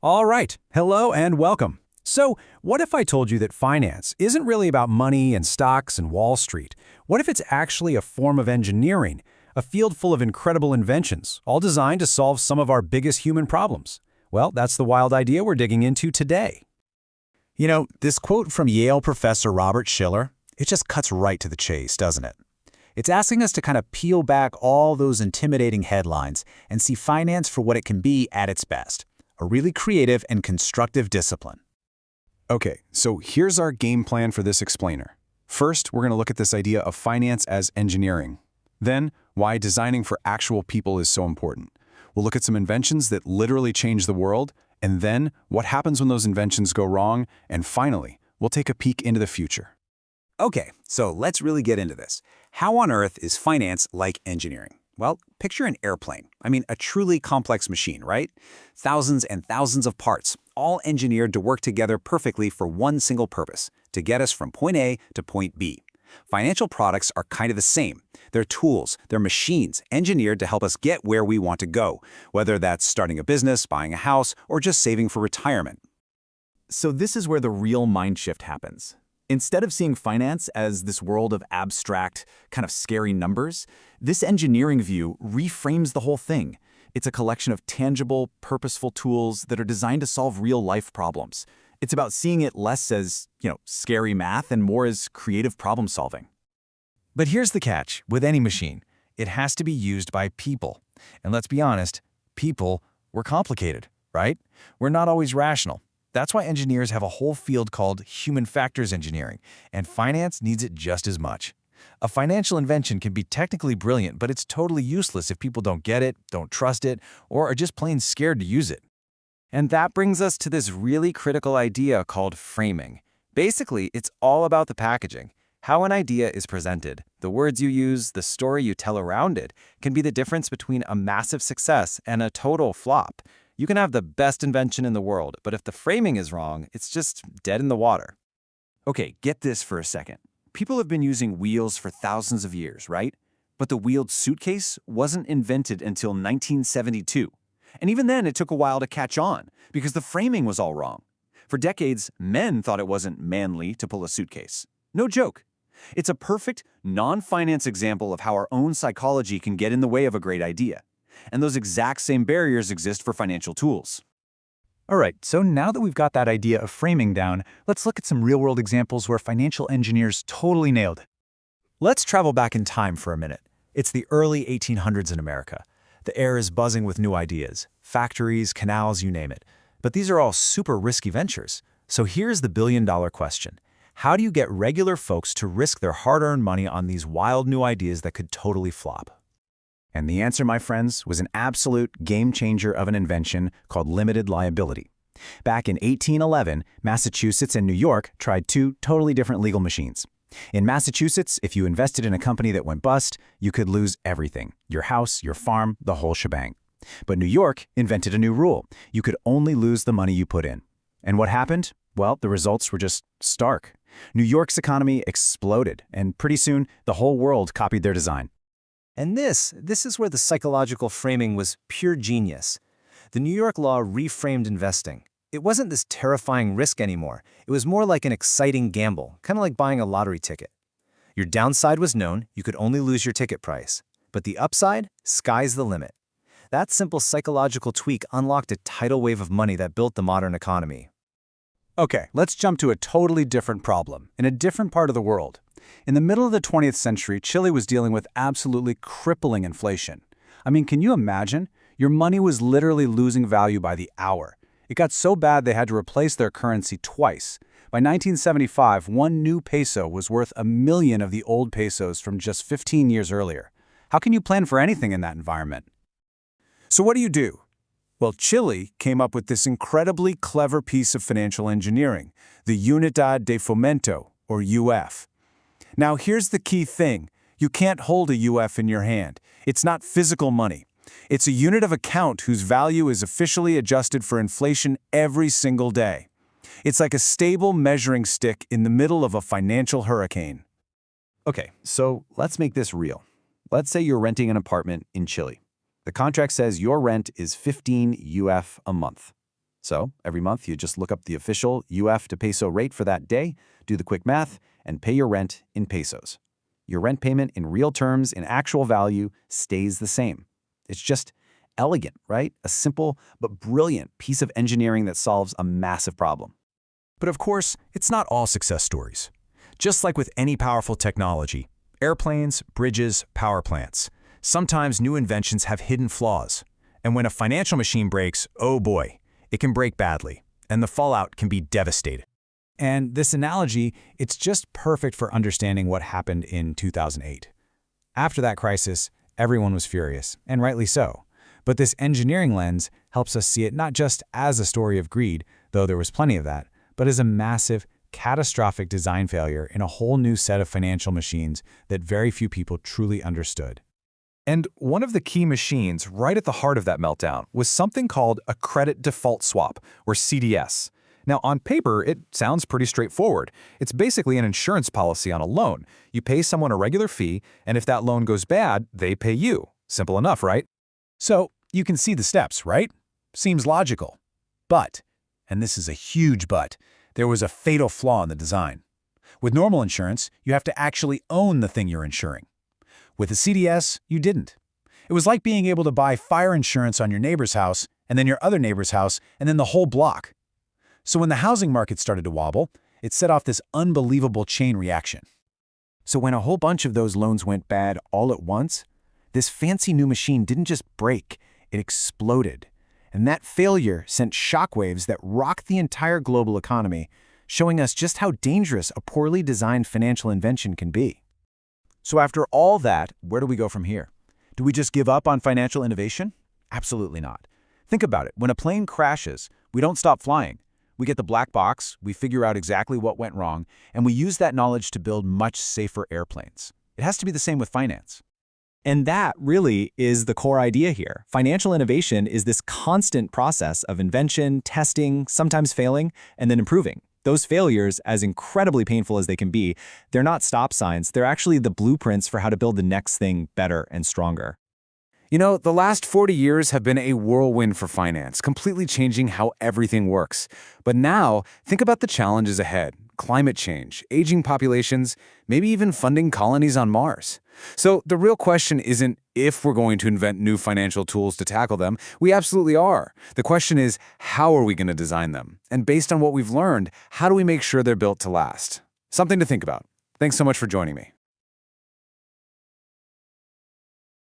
All right, hello and welcome. So, what if I told you that finance isn't really about money and stocks and Wall Street? What if it's actually a form of engineering, a field full of incredible inventions, all designed to solve some of our biggest human problems? Well, that's the wild idea we're digging into today. You know, this quote from Yale professor Robert Shiller, it just cuts right to the chase, doesn't it? It's asking us to kind of peel back all those intimidating headlines and see finance for what it can be at its best, a really creative and constructive discipline. Okay, so here's our game plan for this explainer. First, we're going to look at this idea of finance as engineering. Then, why designing for actual people is so important. We'll look at some inventions that literally change the world, and then what happens when those inventions go wrong, and finally, we'll take a peek into the future. Okay, so let's really get into this. How on earth is finance like engineering? Well, picture an airplane. I mean, a truly complex machine, right? Thousands and thousands of parts, all engineered to work together perfectly for one single purpose, to get us from point A to point B. Financial products are kind of the same. They're tools, they're machines engineered to help us get where we want to go, whether that's starting a business, buying a house, or just saving for retirement. So this is where the real mind shift happens. Instead of seeing finance as this world of abstract, kind of scary numbers, this engineering view reframes the whole thing. It's a collection of tangible, purposeful tools that are designed to solve real-life problems. It's about seeing it less as, scary math and more as creative problem solving. But here's the catch with any machine. It has to be used by people. And let's be honest, people, we're complicated, right? We're not always rational. That's why engineers have a whole field called human factors engineering, and finance needs it just as much. A financial invention can be technically brilliant, but it's totally useless if people don't get it, don't trust it, or are just plain scared to use it. And that brings us to this really critical idea called framing. Basically, it's all about the packaging. How an idea is presented, the words you use, the story you tell around it, can be the difference between a massive success and a total flop. You can have the best invention in the world, but if the framing is wrong, it's just dead in the water. Okay, get this for a second. People have been using wheels for thousands of years, right? But the wheeled suitcase wasn't invented until 1972. And even then, it took a while to catch on, because the framing was all wrong. For decades, men thought it wasn't manly to pull a suitcase. No joke. It's a perfect, non-finance example of how our own psychology can get in the way of a great idea. And those exact same barriers exist for financial tools. All right, so now that we've got that idea of framing down, let's look at some real-world examples where financial engineers totally nailed it. Let's travel back in time for a minute. It's the early 1800s in America. The air is buzzing with new ideas, factories, canals, you name it. But these are all super risky ventures. So here's the billion-dollar question. How do you get regular folks to risk their hard-earned money on these wild new ideas that could totally flop? And the answer, my friends, was an absolute game-changer of an invention called limited liability. Back in 1811, Massachusetts and New York tried two totally different legal machines. In Massachusetts, if you invested in a company that went bust, you could lose everything: your house, your farm, the whole shebang. But New York invented a new rule. You could only lose the money you put in. And what happened? Well, the results were just stark. New York's economy exploded, and pretty soon, the whole world copied their design. And this is where the psychological framing was pure genius. The New York law reframed investing. It wasn't this terrifying risk anymore. It was more like an exciting gamble, kind of like buying a lottery ticket. Your downside was known, you could only lose your ticket price. But the upside? Sky's the limit. That simple psychological tweak unlocked a tidal wave of money that built the modern economy. Okay, let's jump to a totally different problem, in a different part of the world. In the middle of the 20th century, Chile was dealing with absolutely crippling inflation. I mean, can you imagine? Your money was literally losing value by the hour. It got so bad they had to replace their currency twice. By 1975, one new peso was worth 1 million of the old pesos from just 15 years earlier. How can you plan for anything in that environment? So what do? Well, Chile came up with this incredibly clever piece of financial engineering, the Unidad de Fomento, or UF. Now, here's the key thing. You can't hold a UF in your hand. It's not physical money. It's a unit of account whose value is officially adjusted for inflation every single day. It's like a stable measuring stick in the middle of a financial hurricane. Okay, so let's make this real. Let's say you're renting an apartment in Chile. The contract says your rent is 15 UF a month. So every month, you just look up the official UF to peso rate for that day, do the quick math, and pay your rent in pesos. Your rent payment in real terms, in actual value, stays the same. It's just elegant, right? A simple but brilliant piece of engineering that solves a massive problem. But of course, it's not all success stories. Just like with any powerful technology, airplanes, bridges, power plants, sometimes new inventions have hidden flaws. And when a financial machine breaks, oh boy, it can break badly, and the fallout can be devastating. And this analogy, it's just perfect for understanding what happened in 2008. After that crisis, everyone was furious, and rightly so. But this engineering lens helps us see it not just as a story of greed, though there was plenty of that, but as a massive, catastrophic design failure in a whole new set of financial machines that very few people truly understood. And one of the key machines right at the heart of that meltdown was something called a credit default swap, or CDS. Now, on paper, it sounds pretty straightforward. It's basically an insurance policy on a loan. You pay someone a regular fee, and if that loan goes bad, they pay you. Simple enough, right? So, you can see the steps, right? Seems logical. But, and this is a huge but, there was a fatal flaw in the design. With normal insurance, you have to actually own the thing you're insuring. With a CDS, you didn't. It was like being able to buy fire insurance on your neighbor's house, and then your other neighbor's house, and then the whole block. So when the housing market started to wobble, it set off this unbelievable chain reaction. So when a whole bunch of those loans went bad all at once, this fancy new machine didn't just break, it exploded. And that failure sent shockwaves that rocked the entire global economy, showing us just how dangerous a poorly designed financial invention can be. So after all that, where do we go from here? Do we just give up on financial innovation? Absolutely not. Think about it. When a plane crashes, we don't stop flying. We get the black box, we figure out exactly what went wrong, and we use that knowledge to build much safer airplanes. It has to be the same with finance. And that really is the core idea here. Financial innovation is this constant process of invention, testing, sometimes failing, and then improving. Those failures, as incredibly painful as they can be, they're not stop signs. They're actually the blueprints for how to build the next thing better and stronger. You know, the last 40 years have been a whirlwind for finance, completely changing how everything works. But now, think about the challenges ahead. Climate change, aging populations, maybe even funding colonies on Mars. So the real question isn't if we're going to invent new financial tools to tackle them. We absolutely are. The question is, how are we going to design them? And based on what we've learned, how do we make sure they're built to last? Something to think about. Thanks so much for joining me.